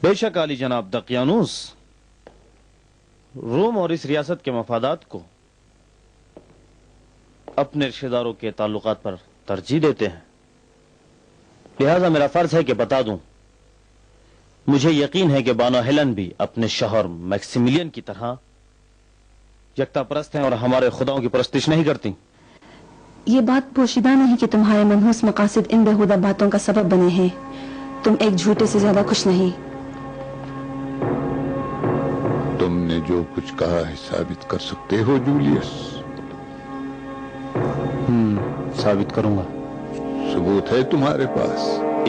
بے شک عالی جناب دقیانوس روم اور اس ریاست کے مفادات کو اپنے رشتہ داروں کے تعلقات پر ترجیح دیتے ہیں، لہذا میرا فرض ہے کہ بتا دوں، مجھے یقین ہے کہ بانو ہیلن بھی اپنے شوہر میکسیملین کی طرح یکتا پرست ہیں اور ہمارے خداؤں کی پرستش نہیں کرتی۔ یہ بات پوشیدہ نہیں کہ تمہارے منحوس مقاصد ان بیہودہ باتوں کا سبب بنے ہیں۔ تم ایک جھوٹے سے زیادہ کچھ نہیں۔ تم نے جو کچھ کہا ہے ثابت کر سکتے ہو جولیس؟ ثابت کروں گا۔ ثبوت ہے تمہارے پاس؟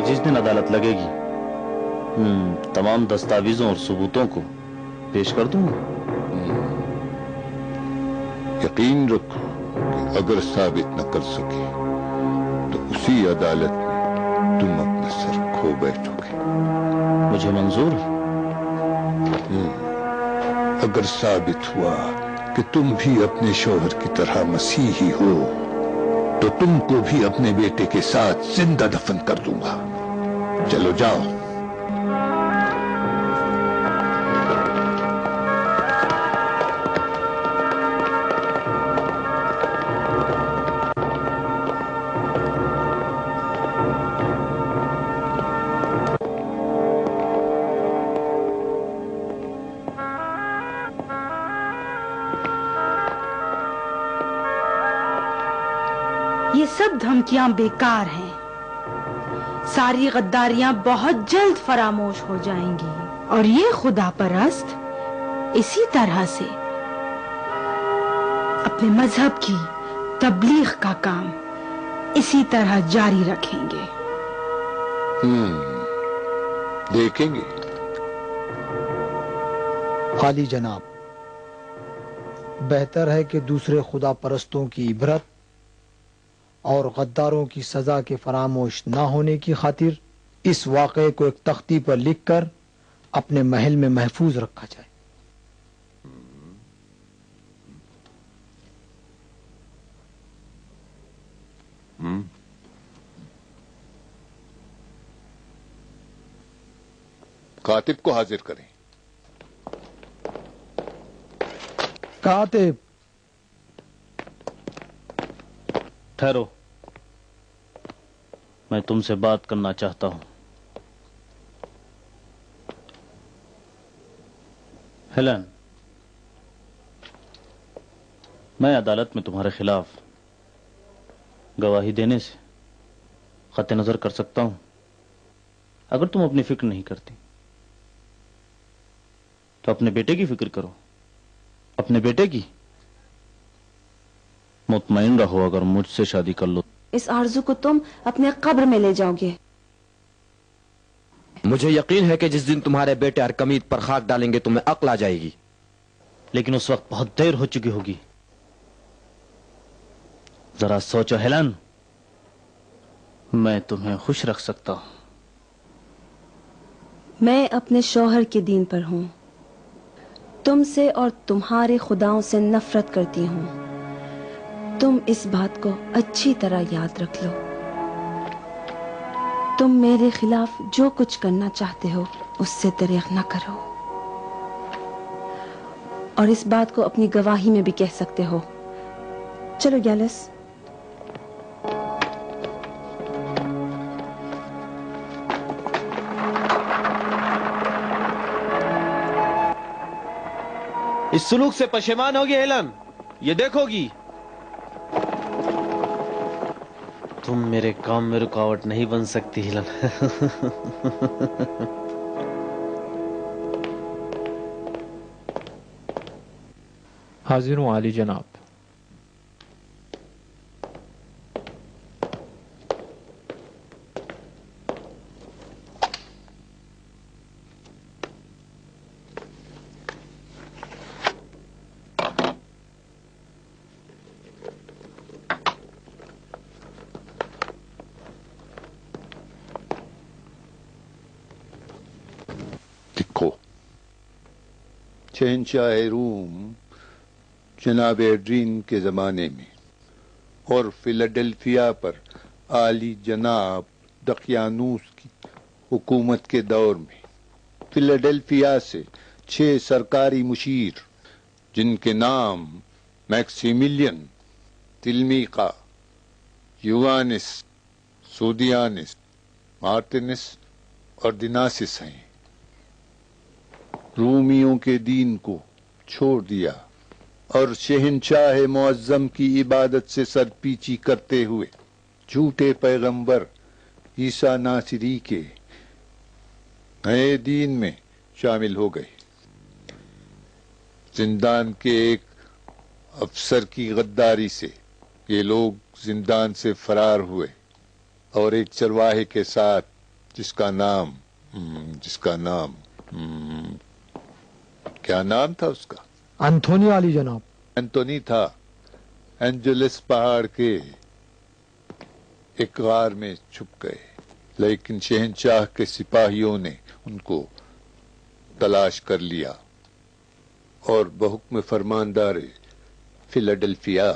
جس دن عدالت لگے گی تمام دستاویزوں اور ثبوتوں کو پیش کر دوں گا۔ یقین رکھو کہ اگر ثابت نہ کر سکے تو اسی عدالت میں تم اپنا سر کھو بیٹھو گے۔ مجھے منظور ہے۔ اگر ثابت ہوا کہ تم بھی اپنے شوہر کی طرح مسیحی ہو تو تم کو بھی اپنے بیٹے کے ساتھ زندہ دفن کر دوں گا۔ چلو جاؤ۔ یہ سب دھمکیاں بیکار ہیں، ساری غداریاں بہت جلد فراموش ہو جائیں گی اور یہ خدا پرست اسی طرح سے اپنے مذہب کی تبلیغ کا کام اسی طرح جاری رکھیں گے۔ دیکھیں گے۔ عالی جناب، بہتر ہے کہ دوسرے خدا پرستوں کی عبرت اور غداروں کی سزا کے فراموش نہ ہونے کی خاطر اس واقعے کو ایک تختی پر لکھ کر اپنے محل میں محفوظ رکھا جائے۔ کاتب کو حاضر کریں۔ کاتب، ٹھہرو، میں تم سے بات کرنا چاہتا ہوں۔ ہیلن، میں عدالت میں تمہارے خلاف گواہی دینے سے قطع نظر کر سکتا ہوں۔ اگر تم اپنی فکر نہیں کرتی تو اپنے بیٹے کی فکر کرو، اپنے بیٹے کی۔ مطمئن رہو، اگر مجھ سے شادی کر لو اس آرزو کو تم اپنے قبر میں لے جاؤ گے۔ مجھے یقین ہے کہ جس دن تمہارے بیٹے ارکمید پر خاک ڈالیں گے تمہیں عقل آ جائے گی، لیکن اس وقت بہت دیر ہو چکی ہوگی۔ ذرا سوچو ہیلن، میں تمہیں خوش رکھ سکتا ہوں۔ میں اپنے شوہر کے دین پر ہوں، تم سے اور تمہارے خداؤں سے نفرت کرتی ہوں۔ تم اس بات کو اچھی طرح یاد رکھ لو۔ تم میرے خلاف جو کچھ کرنا چاہتے ہو اس سے دریغ نہ کرو، اور اس بات کو اپنی گواہی میں بھی کہہ سکتے ہو۔ چلو گیلس۔ اس سلوک سے پشیمان ہوگی ہیلن، یہ دیکھو گی۔ تم میرے کام میں رکاوٹ نہیں بن سکتی ہیلن۔ حاضر ہوں عالی جناب۔ شہنشاہ روم جناب ایڈرین کے زمانے میں اور فیلاڈیلفیا پر عالی جناب دقیانوس کی حکومت کے دور میں فیلاڈیلفیا سے 6 سرکاری مشیر جن کے نام میکسیملین، تلمیقا، یوانس، سودیانس، مارتینس اور دیناسس ہیں، رومیوں کے دین کو چھوڑ دیا اور شہنشاہ معظم کی عبادت سے سرپیچی کرتے ہوئے جھوٹے پیغمبر عیسیٰ ناصری کے نئے دین میں شامل ہو گئے۔ زندان کے ایک افسر کی غداری سے یہ لوگ زندان سے فرار ہوئے اور ایک چرواہے کے ساتھ جس کا نام کیا نام تھا اس کا؟ انتھونی علی جناب۔ انتونی تھا، اینجلس پہاڑ کے ایک غار میں چھپ گئے، لیکن شہنشاہ کے سپاہیوں نے ان کو تلاش کر لیا اور بحکم فرماندار فیلاڈیلفیا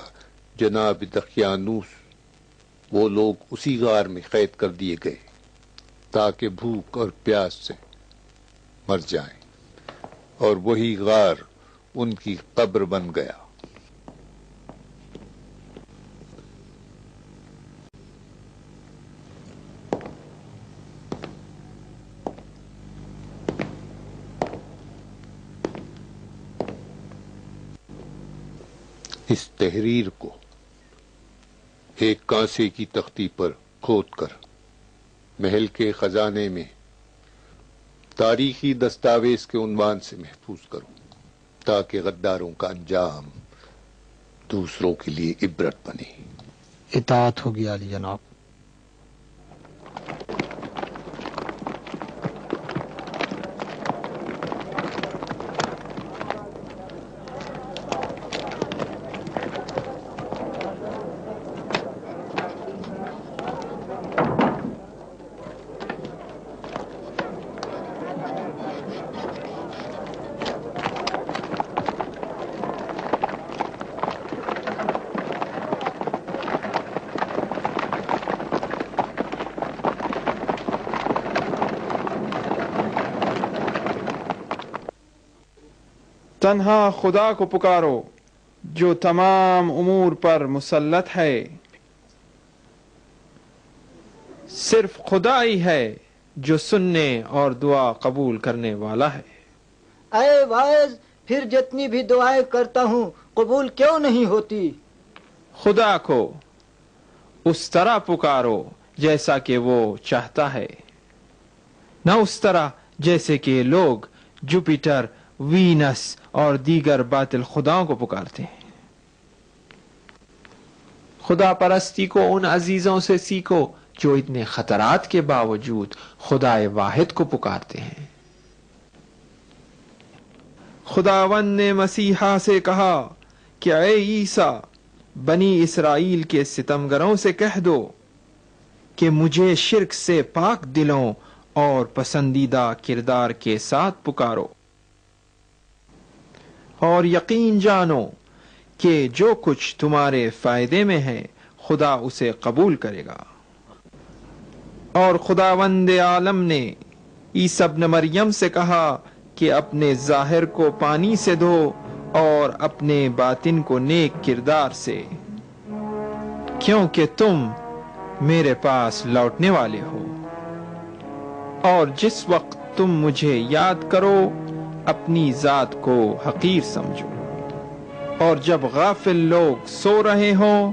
جناب دقیانوس وہ لوگ اسی غار میں قید کر دیے گئے تاکہ بھوک اور پیاس سے مر جائیں، اور وہی غار ان کی قبر بن گیا۔ اس تحریر کو ایک کانسے کی تختی پر کھود کر محل کے خزانے میں تاریخی دستاویز کے عنوان سے محفوظ کرو تاکہ غداروں کا انجام دوسروں کے لیے عبرت بنے۔ اطاعت ہوگی علی جناب۔ تنہا خدا کو پکارو جو تمام امور پر مسلط ہے، صرف خدا ہی ہے جو سننے اور دعا قبول کرنے والا ہے۔ اے واعظ، پھر جتنی بھی دعائیں کرتا ہوں قبول کیوں نہیں ہوتی؟ خدا کو اس طرح پکارو جیسا کہ وہ چاہتا ہے، نہ اس طرح جیسے کہ لوگ جوپیٹر، وینس اور دیگر باطل خداؤں کو پکارتے ہیں۔ خدا پرستی کو ان عزیزوں سے سیکھو جو اتنے خطرات کے باوجود خدا واحد کو پکارتے ہیں۔ خداوند نے مسیحا سے کہا کہ اے عیسیٰ، بنی اسرائیل کے ستمگروں سے کہہ دو کہ مجھے شرک سے پاک دلوں اور پسندیدہ کردار کے ساتھ پکارو، اور یقین جانو کہ جو کچھ تمہارے فائدے میں ہے خدا اسے قبول کرے گا۔ اور خداوند عالم نے عیسیٰ ابن مریم سے کہا کہ اپنے ظاہر کو پانی سے دھو اور اپنے باطن کو نیک کردار سے، کیونکہ تم میرے پاس لوٹنے والے ہو، اور جس وقت تم مجھے یاد کرو اپنی ذات کو حقیر سمجھو، اور جب غافل لوگ سو رہے ہوں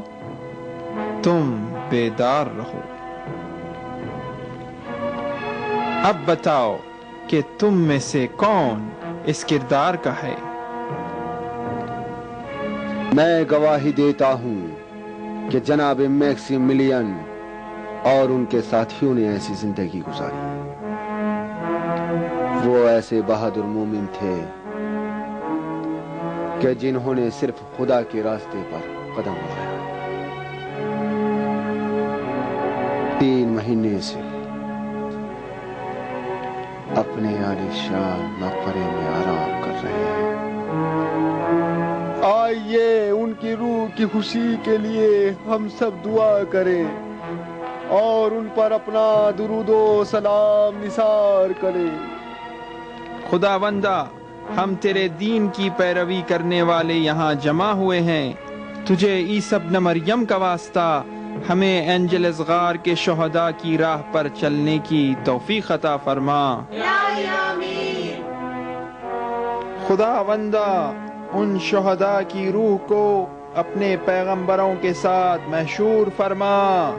تم بیدار رہو۔ اب بتاؤ کہ تم میں سے کون اس کردار کا ہے؟ میں گواہی دیتا ہوں کہ جناب میکسیملین اور ان کے ساتھیوں نے ایسی زندگی گزاری۔ وہ ایسے بہادر مومن تھے کہ جنہوں نے صرف خدا کے راستے پر قدم اٹھایا۔ 3 مہینے سے اپنے عالیشان مقبرے میں آرام کر رہے ہیں۔ آئیے ان کی روح کی خوشی کے لیے ہم سب دعا کریں اور ان پر اپنا درود و سلام نثار کرے۔ خداوندا، ہم تیرے دین کی پیروی کرنے والے یہاں جمع ہوئے ہیں، تجھے عیسی ابن مریم کا واسطہ ہمیں اینجل اصغار کے شہداء کی راہ پر چلنے کی توفیق عطا فرما۔ خداوندا، ان شہداء کی روح کو اپنے پیغمبروں کے ساتھ محشور فرما۔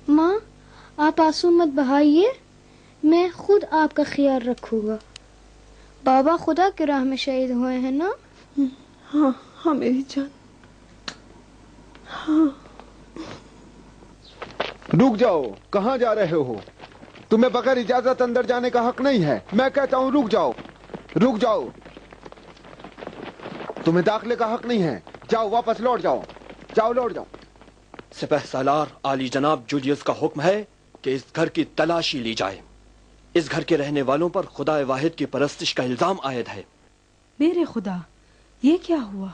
ماں، آپ آنسو مت بہائیے، میں خود آپ کا خیال رکھوں گا۔ بابا خدا کی راہ میں شہید ہوئے ہیں نا؟ ہاں ہاں میری جان، ہاں۔ رک جاؤ، کہاں جا رہے ہو؟ تمہیں بغیر اجازت اندر جانے کا حق نہیں ہے۔ میں کہتا ہوں رک جاؤ، رک جاؤ، تمہیں داخلے کا حق نہیں ہے۔ جاؤ، واپس لوٹ جاؤ، جاؤ لوٹ جاؤ۔ سپہ سالار عالی جناب جولیس کا حکم ہے کہ اس گھر کی تلاشی لی جائے۔ اس گھر کے رہنے والوں پر خدا واحد کی پرستش کا الزام عائد ہے۔ میرے خدا، یہ کیا ہوا؟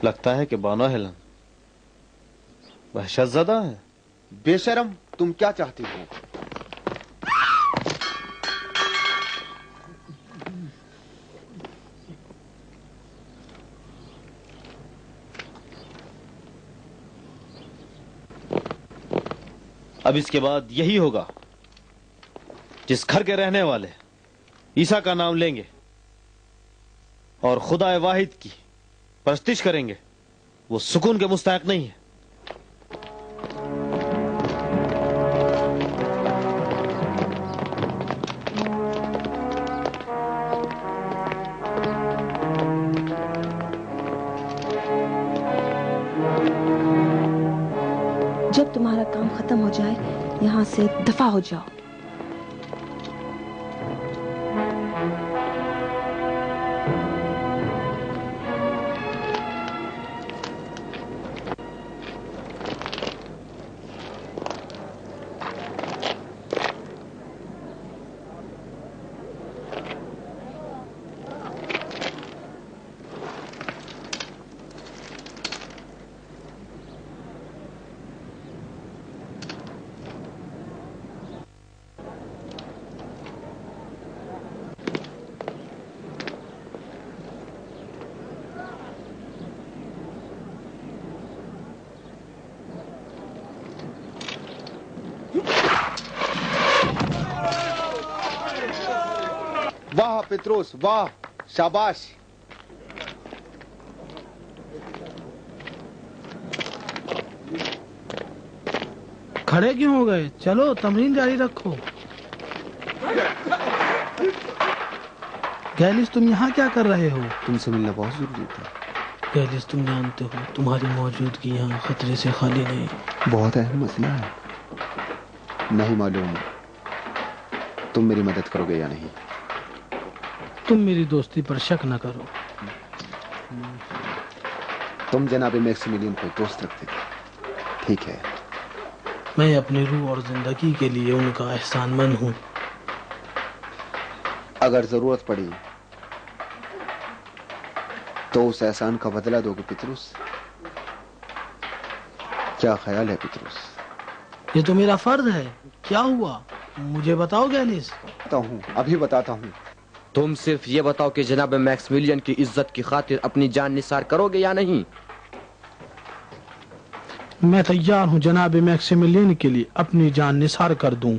لگتا ہے کہ بانو ہیلن وحشت زدہ ہے۔ بے شرم، تم کیا چاہتی ہو؟ اب اس کے بعد یہی ہوگا، جس گھر کے رہنے والے عیسیٰ کا نام لیں گے اور خدا واحد کی پرستش کریں گے، وہ سکون کے مستحق نہیں ہے۔ جب تمہارا کام ختم ہو جائے یہاں سے دفع ہو جاؤ۔ واہ پتروس، واہ، شاباش۔ کھڑے کیوں ہو گئے؟ چلو تمرین جاری رکھو۔ گیلس، تم یہاں کیا کر رہے ہو؟ تم سے ملنا بہت ضروری تھا۔ گیلس، تم جانتے ہو تمہاری موجودگی یہاں خطرے سے خالی نہیں۔ بہت اہم مسئلہ ہے، نہیں معلوم تم میری مدد کرو گے یا نہیں۔ تم میری دوستی پر شک نہ کرو۔ تم جناب میکسیملین کو دوست رکھتے تھے، ٹھیک ہے؟ میں اپنی روح اور زندگی کے لیے ان کا احسان مند ہوں۔ اگر ضرورت پڑی تو اس احسان کا بدلہ دو گے پتروس؟ کیا خیال ہے پتروس؟ یہ تو میرا فرض ہے۔ کیا ہوا مجھے بتاؤ گیلس۔ بتاتا ہوں، ابھی بتاتا ہوں۔ تم صرف یہ بتاؤ کہ جناب میکسیملین کی عزت کی خاطر اپنی جان نثار کرو گے یا نہیں؟ میں تیار ہوں جناب میکسیملین کے لیے اپنی جان نثار کر دوں۔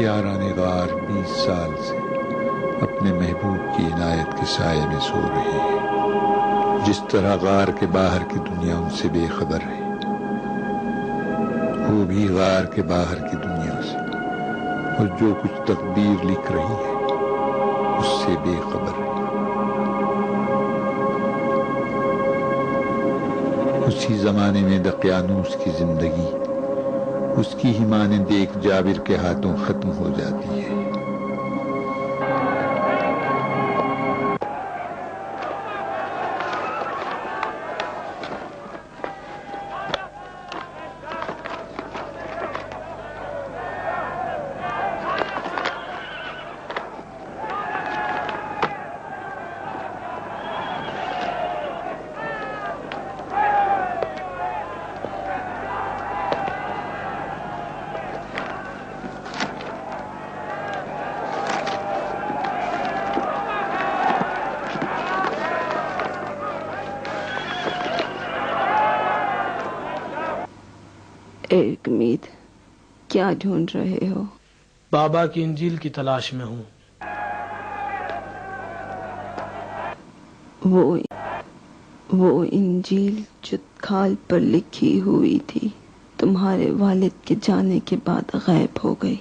یاران غار 20 سال سے اپنے محبوب کی عنایت کے سائے میں سو رہے ہیں، جس طرح غار کے باہر کی دنیا ان سے بے خبر ہے، وہ بھی غار کے باہر کی دنیا سے اور جو کچھ تقدیر لکھ رہی ہے اس سے بے خبر ہے۔ اسی زمانے میں دقیانوس کی زندگی اس کی ہی مانند ایک جابر کے ہاتھوں ختم ہو جاتی ہے۔ ایک امید، کیا ڈھونڈ رہے ہو؟ بابا کی انجیل کی تلاش میں ہوں۔ وہ انجیل جو کھال پر لکھی ہوئی تھی تمہارے والد کے جانے کے بعد غائب ہو گئی،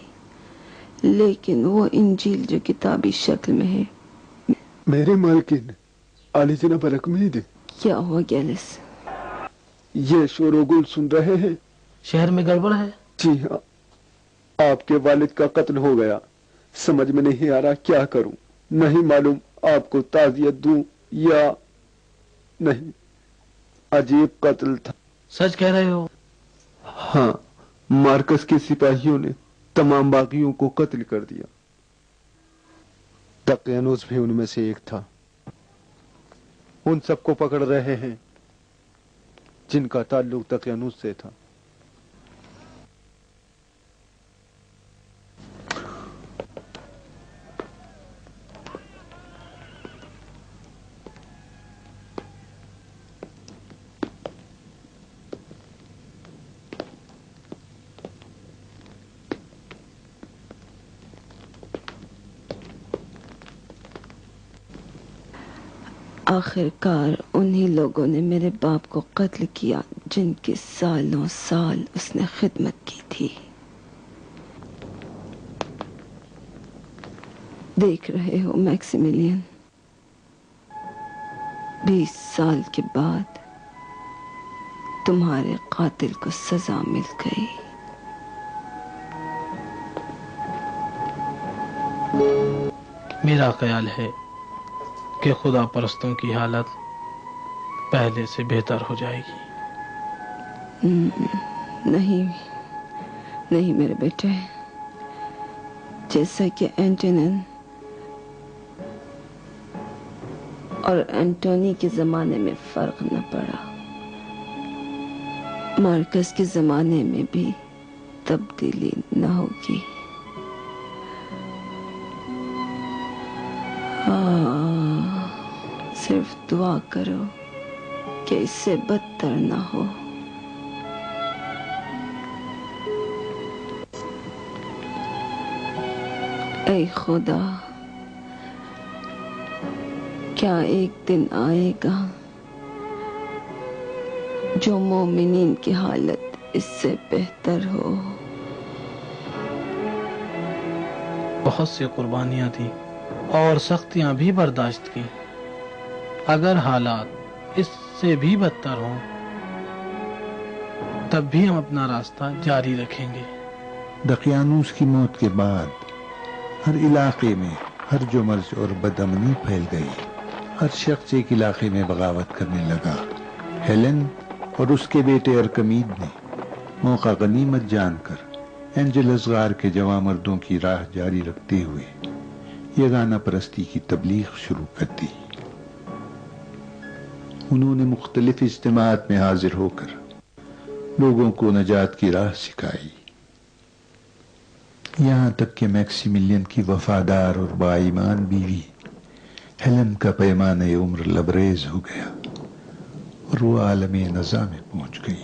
لیکن وہ انجیل جو کتابی شکل میں ہے۔ میرے مالکین، عالی جناب رقمید، کیا ہوا گیلس؟ یہ شور و گل سن رہے ہیں؟ شہر میں گڑبڑ ہے؟ جی ہاں، آپ کے والد کا قتل ہو گیا۔ سمجھ میں نہیں آ رہا کیا کروں، نہیں معلوم آپ کو تعزیت دوں یا نہیں۔ عجیب قتل تھا۔ سچ کہہ رہے ہو؟ ہاں، مارکس کے سپاہیوں نے تمام باغیوں کو قتل کر دیا۔ دقیانوس بھی ان میں سے ایک تھا۔ ان سب کو پکڑ رہے ہیں جن کا تعلق دقیانوس سے تھا۔ آخر کار انہی لوگوں نے میرے باپ کو قتل کیا جن کی سالوں سال اس نے خدمت کی تھی۔ دیکھ رہے ہو میکسیملین، 20 سال کے بعد تمہارے قاتل کو سزا مل گئی۔ میرا خیال ہے کہ خدا پرستوں کی حالت پہلے سے بہتر ہو جائے گی۔ نہیں میرے بیٹے، جیسا کہ اینٹونین اور اینٹونی کے زمانے میں فرق نہ پڑا، مارکس کے زمانے میں بھی تبدیلی نہ ہوگی۔ صرف دعا کرو کہ اس سے بدتر نہ ہو۔ اے خدا، کیا ایک دن آئے گا جو مومنین کی حالت اس سے بہتر ہو؟ بہت سی قربانیاں تھیں اور سختیاں بھی برداشت کی۔ اگر حالات اس سے بھی بدتر ہوں تب بھی ہم اپنا راستہ جاری رکھیں گے۔ دقیانوس کی موت کے بعد ہر علاقے میں ہرج و مرج اور بدامنی پھیل گئی۔ ہر شخص ایک علاقے میں بغاوت کرنے لگا۔ ہیلن اور اس کے بیٹے ارکمید نے موقع غنیمت جان کر اینجلس غار کے جوان مردوں کی راہ جاری رکھتے ہوئے یگانہ پرستی کی تبلیغ شروع کر دی۔ انہوں نے مختلف اجتماعات میں حاضر ہو کر لوگوں کو نجات کی راہ سکھائی، یہاں تک کہ میکسیملین کی وفادار اور با ایمان بیوی ہیلن کا پیمانہ عمر لبریز ہو گیا اور وہ عالم نزا میں پہنچ گئی۔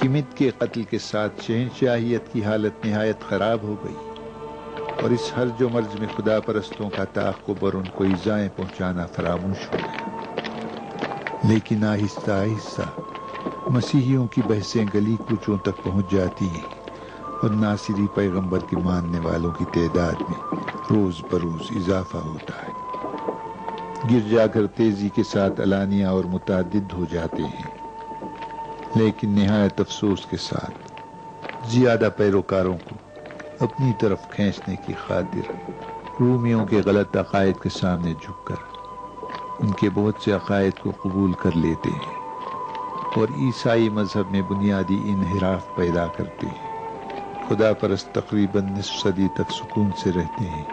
کمت کے قتل کے ساتھ شہنشاہیت کی حالت نہایت خراب ہو گئی، اور اس ہرج و مرج میں خدا پرستوں کا تعاقب اور ان کو ایذائیں پہنچانا فراموش ہو گیا۔ لیکن آہستہ آہستہ مسیحیوں کی بحثیں گلی کوچوں تک پہنچ جاتی ہیں، اور ناصری پیغمبر کے ماننے والوں کی تعداد میں روز بروز اضافہ ہوتا ہے۔ گرجا گھر تیزی کے ساتھ علانیہ اور متعدد ہو جاتے ہیں، لیکن نہایت افسوس کے ساتھ زیادہ پیروکاروں کو اپنی طرف کھینچنے کی خاطر رومیوں کے غلط عقائد کے سامنے جھک کر ان کے بہت سے عقائد کو قبول کر لیتے ہیں، اور عیسائی مذہب میں بنیادی انحراف پیدا کرتے ہیں۔ خدا پرست تقریباً نصف صدی تک سکون سے رہتے ہیں،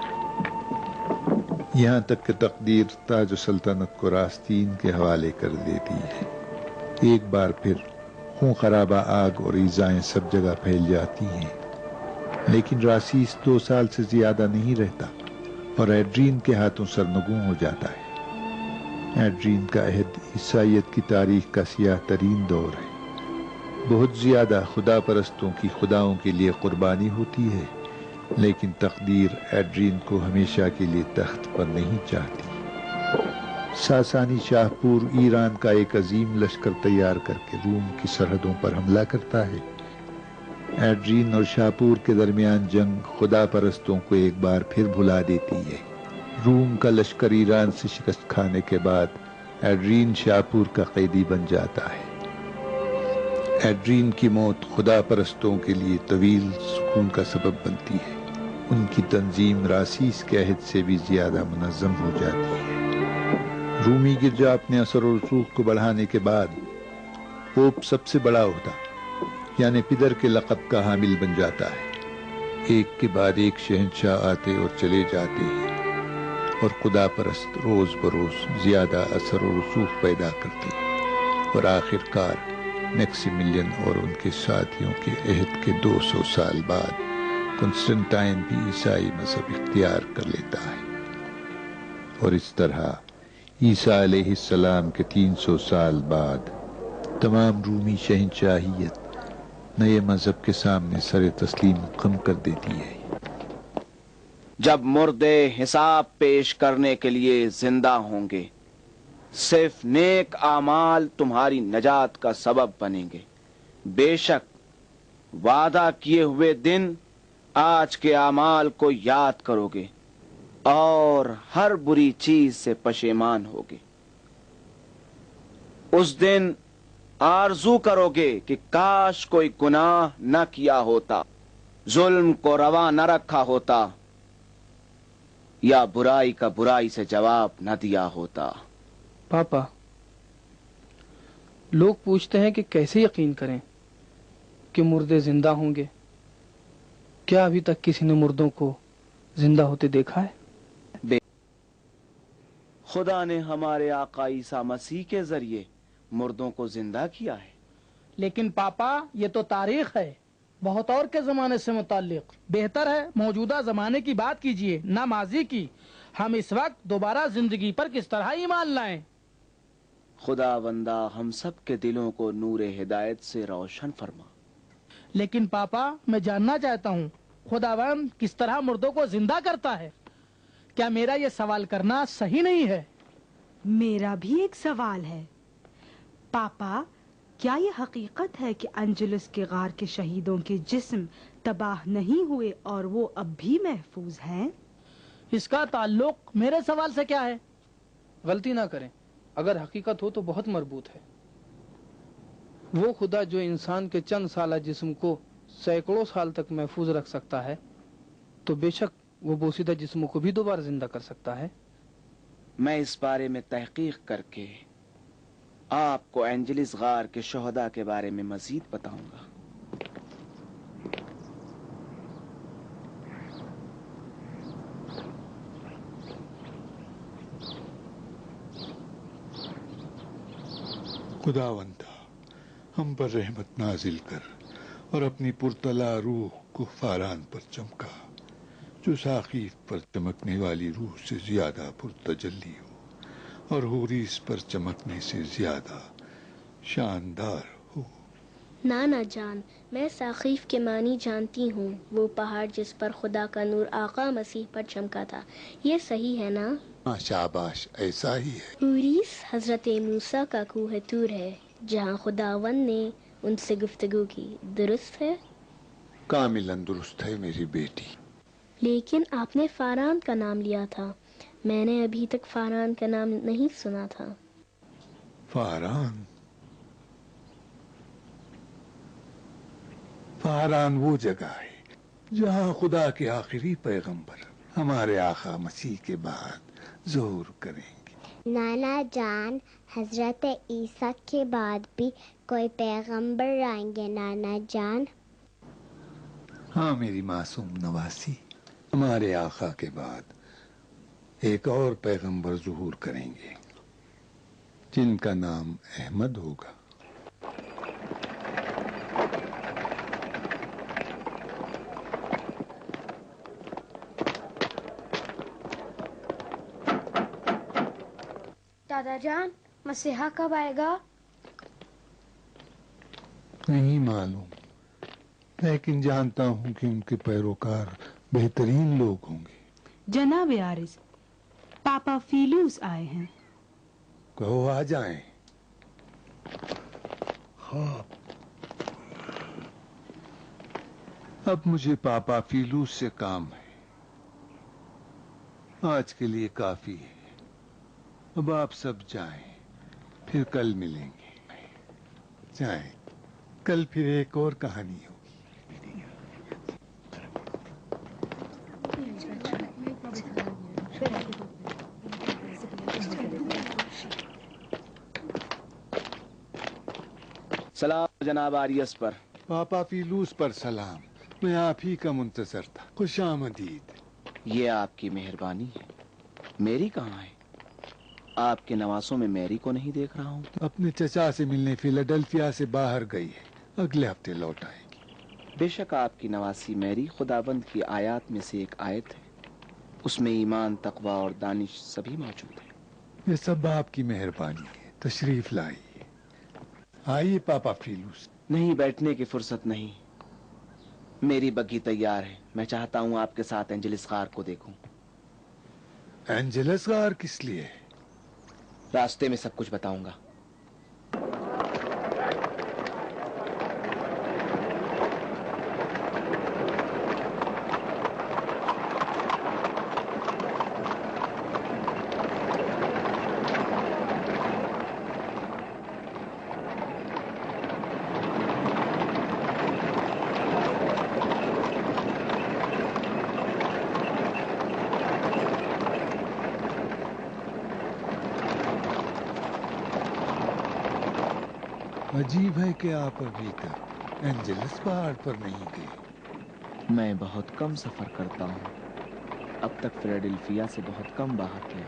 یہاں تک کہ تقدیر تاج و سلطنت کو راستین کے حوالے کر دیتی ہے۔ ایک بار پھر خون خرابہ آگ اور ایذائیں سب جگہ پھیل جاتی ہیں، لیکن راسیس 2 سال سے زیادہ نہیں رہتا اور ایڈرین کے ہاتھوں سرنگوں ہو جاتا ہے۔ ایڈرین کا عہد عیسائیت کی تاریخ کا سیاہ ترین دور ہے۔ بہت زیادہ خدا پرستوں کی خداؤں کے لیے قربانی ہوتی ہے، لیکن تقدیر ایڈرین کو ہمیشہ کے لیے تخت پر نہیں چاہتی۔ ساسانی شاہ پور ایران کا ایک عظیم لشکر تیار کر کے روم کی سرحدوں پر حملہ کرتا ہے۔ ایڈرین اور شاپور کے درمیان جنگ خدا پرستوں کو ایک بار پھر بھلا دیتی ہے۔ روم کا لشکر ایران سے شکست کھانے کے بعد ایڈرین شاپور کا قیدی بن جاتا ہے۔ ایڈرین کی موت خدا پرستوں کے لیے طویل سکون کا سبب بنتی ہے۔ ان کی تنظیم راسیس کے عہد سے بھی زیادہ منظم ہو جاتی ہے۔ رومی گرجا اپنے اثر و رسوخ کو بڑھانے کے بعد پوپ سب سے بڑا عہدہ یعنی پدر کے لقب کا حامل بن جاتا ہے۔ ایک کے بعد ایک شہنشاہ آتے اور چلے جاتے ہیں، اور خدا پرست روز بروز زیادہ اثر و رسوخ پیدا کرتے ہیں، اور آخر کار میکسیملین اور ان کے ساتھیوں کے عہد کے 200 سال بعد کنسٹنٹائن بھی عیسائی مذہب اختیار کر لیتا ہے، اور اس طرح عیسیٰ علیہ السلام کے 300 سال بعد تمام رومی شہنشاہیت نئے مذہب کے سامنے سر تسلیم خم کر دیتی ہے۔ جب مردے حساب پیش کرنے کے لیے زندہ ہوں گے، صرف نیک اعمال تمہاری نجات کا سبب بنیں گے۔ بے شک وعدہ کیے ہوئے دن آج کے اعمال کو یاد کرو گے اور ہر بری چیز سے پشیمان ہوگے۔ اس دن آرزو کرو گے کہ کاش کوئی گناہ نہ کیا ہوتا، ظلم کو روا نہ رکھا ہوتا، یا برائی کا برائی سے جواب نہ دیا ہوتا۔ پاپا، لوگ پوچھتے ہیں کہ کیسے یقین کریں کہ مردے زندہ ہوں گے؟ کیا ابھی تک کسی نے مردوں کو زندہ ہوتے دیکھا ہے؟ خدا نے ہمارے آقا عیسیٰ مسیح کے ذریعے مردوں کو زندہ کیا ہے۔ لیکن پاپا، یہ تو تاریخ ہے، بہت اور کے زمانے سے متعلق۔ بہتر ہے موجودہ زمانے کی بات کیجئے، نہ ماضی کی۔ ہم اس وقت دوبارہ زندگی پر کس طرح ایمان لائیں؟ خدا بندہ ہم سب کے دلوں کو نور ہدایت سے روشن فرما۔ لیکن پاپا، میں جاننا چاہتا ہوں خداوند کس طرح مردوں کو زندہ کرتا ہے؟ کیا میرا یہ سوال کرنا صحیح نہیں ہے؟ میرا بھی ایک سوال ہے پاپا، کیا یہ حقیقت ہے کہ انجلس کے غار کے شہیدوں کے جسم تباہ نہیں ہوئے اور وہ اب بھی محفوظ ہیں؟ اس کا تعلق میرے سوال سے کیا ہے؟ غلطی نہ کریں، اگر حقیقت ہو تو بہت مربوط ہے۔ وہ خدا جو انسان کے چند سالہ جسم کو سینکڑوں سال تک محفوظ رکھ سکتا ہے، تو بے شک وہ بوسیدہ جسموں کو بھی دوبارہ زندہ کر سکتا ہے۔ میں اس بارے میں تحقیق کر کے آپ کو اینجلس غار کے شہداء کے بارے میں مزید بتاؤں گا۔ خداوندہ، ہم پر رحمت نازل کر اور اپنی پرطلا روح کو فاران پر چمکا، جو ساقیف پر چمکنے والی روح سے زیادہ پرتجلی ہو اور حوریس پر چمکنے سے زیادہ شاندار ہو۔ نانا جان، میں ساقیف کے معنی جانتی ہوں، وہ پہاڑ جس پر خدا کا نور آقا مسیح پر چمکا تھا، یہ صحیح ہے نا؟ ہاں شاباش، ایسا ہی ہے۔ اوریس حضرت موسیٰ کا کوہ طور ہے جہاں خداوند نے ان سے گفتگو کی، درست ہے؟ کاملاً درست ہے میری بیٹی۔ لیکن آپ نے فاران کا نام لیا تھا، میں نے ابھی تک فاران کا نام نہیں سنا تھا۔ فاران؟ فاران وہ جگہ ہے جہاں خدا کے آخری پیغمبر ہمارے آقا مسیح کے بعد ظہور کریں گے۔ نانا جان، حضرت عیسیٰ کے بعد بھی کوئی پیغمبر آئیں گے نانا جان؟ ہاں میری معصوم نواسی، ہمارے آقا کے بعد ایک اور پیغمبر ظہور کریں گے جن کا نام احمد ہوگا۔ دادا جان، مسیحا کب آئے گا؟ نہیں معلوم، لیکن جانتا ہوں کہ ان کے پیروکار بہترین لوگ ہوں گے۔ جناب عارض، پاپا فیلوس آئے ہیں۔ کہو آ جائیں۔ ہاں، اب مجھے پاپا فیلوس سے کام ہے، آج کے لیے کافی ہے۔ اب آپ سب جائیں، پھر کل ملیں گے۔ جائیں، کل پھر ایک اور کہانی ہوگی۔ سلام جناب آریس پر۔ پاپا فیلوس پر سلام، میں آپ ہی کا منتظر تھا، خوش آمدید۔ یہ آپ کی مہربانی ہے۔ میری کہاں ہے؟ آپ کے نواسوں میں میری کو نہیں دیکھ رہا ہوں۔ اپنے چچا سے ملنے فیلاڈلفیا سے باہر گئی ہے، اگلے ہفتے لوٹ آئے گی۔ بے شک آپ کی نواسی میری خداوند کی آیات میں سے ایک آیت ہے، اس میں ایمان، تقوی اور دانش سبھی موجود ہے۔ یہ سب آپ کی مہربانی ہے، تشریف لائیے۔ آئیے پاپا فیلوس۔ نہیں، بیٹھنے کی فرصت نہیں، میری بگھی تیار ہے، میں چاہتا ہوں آپ کے ساتھ اینجلس غار کو دیکھوں۔ اینجلس غار کس لیے؟ راستے میں سب کچھ بتاؤں گا۔ عجیب ہے کہ آپ ابھی تک اینجلس پہاڑ پر نہیں گئے۔ میں بہت کم سفر کرتا ہوں، اب تک فیلاڈلفیا سے بہت کم باہر گیا۔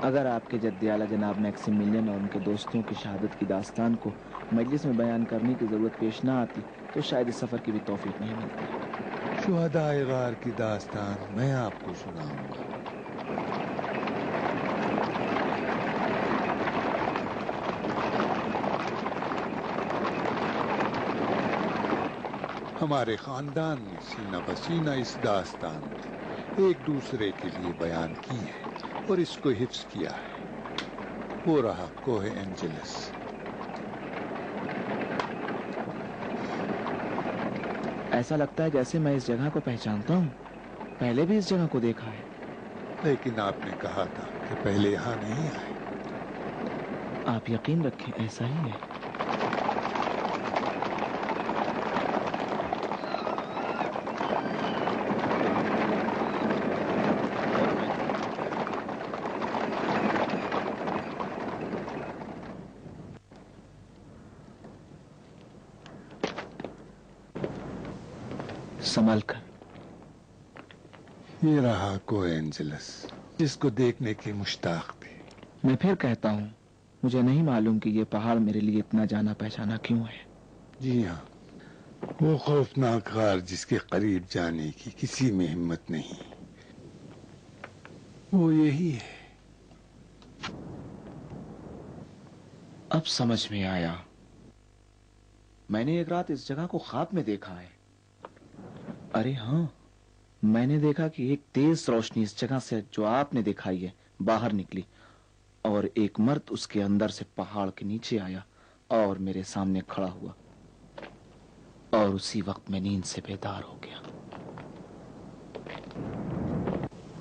اگر آپ کے جد اعلیٰ جناب میکسیملین اور ان کے دوستوں کی شہادت کی داستان کو مجلس میں بیان کرنے کی ضرورت پیش نہ آتی تو شاید اس سفر کی بھی توفیق نہیں ملتی۔ شہدائے غار کی داستان میں آپ کو سناؤں گا۔ ہمارے خاندان نے سینہ بسینہ اس داستان کو ایک دوسرے کے لیے بیان کی ہے اور اس کو حفظ کیا ہے۔ وہ رہا کوہ اینجلس۔ ایسا لگتا ہے جیسے میں اس جگہ کو پہچانتا ہوں، پہلے بھی اس جگہ کو دیکھا ہے۔ لیکن آپ نے کہا تھا کہ پہلے یہاں نہیں آئے۔ آپ یقین رکھیں، ایسا ہی ہے۔ سنبھل کر۔ یہ رہا کوہ اینجلس، جس کو دیکھنے کے مشتاق تھے۔ میں پھر کہتا ہوں، مجھے نہیں معلوم کہ یہ پہاڑ میرے لیے اتنا جانا پہچانا کیوں ہے۔ جی ہاں، وہ خوفناک غار جس کے قریب جانے کی کسی میں ہمت نہیں، وہ یہی ہے۔ اب سمجھ میں آیا، میں نے ایک رات اس جگہ کو خواب میں دیکھا ہے. ارے ہاں، میں نے دیکھا کہ ایک تیز روشنی اس جگہ سے جو آپ نے دکھائی ہے باہر نکلی، اور ایک مرد اس کے اندر سے پہاڑ کے نیچے آیا اور میرے سامنے کھڑا ہوا، اور اسی وقت میں نیند سے بیدار ہو گیا.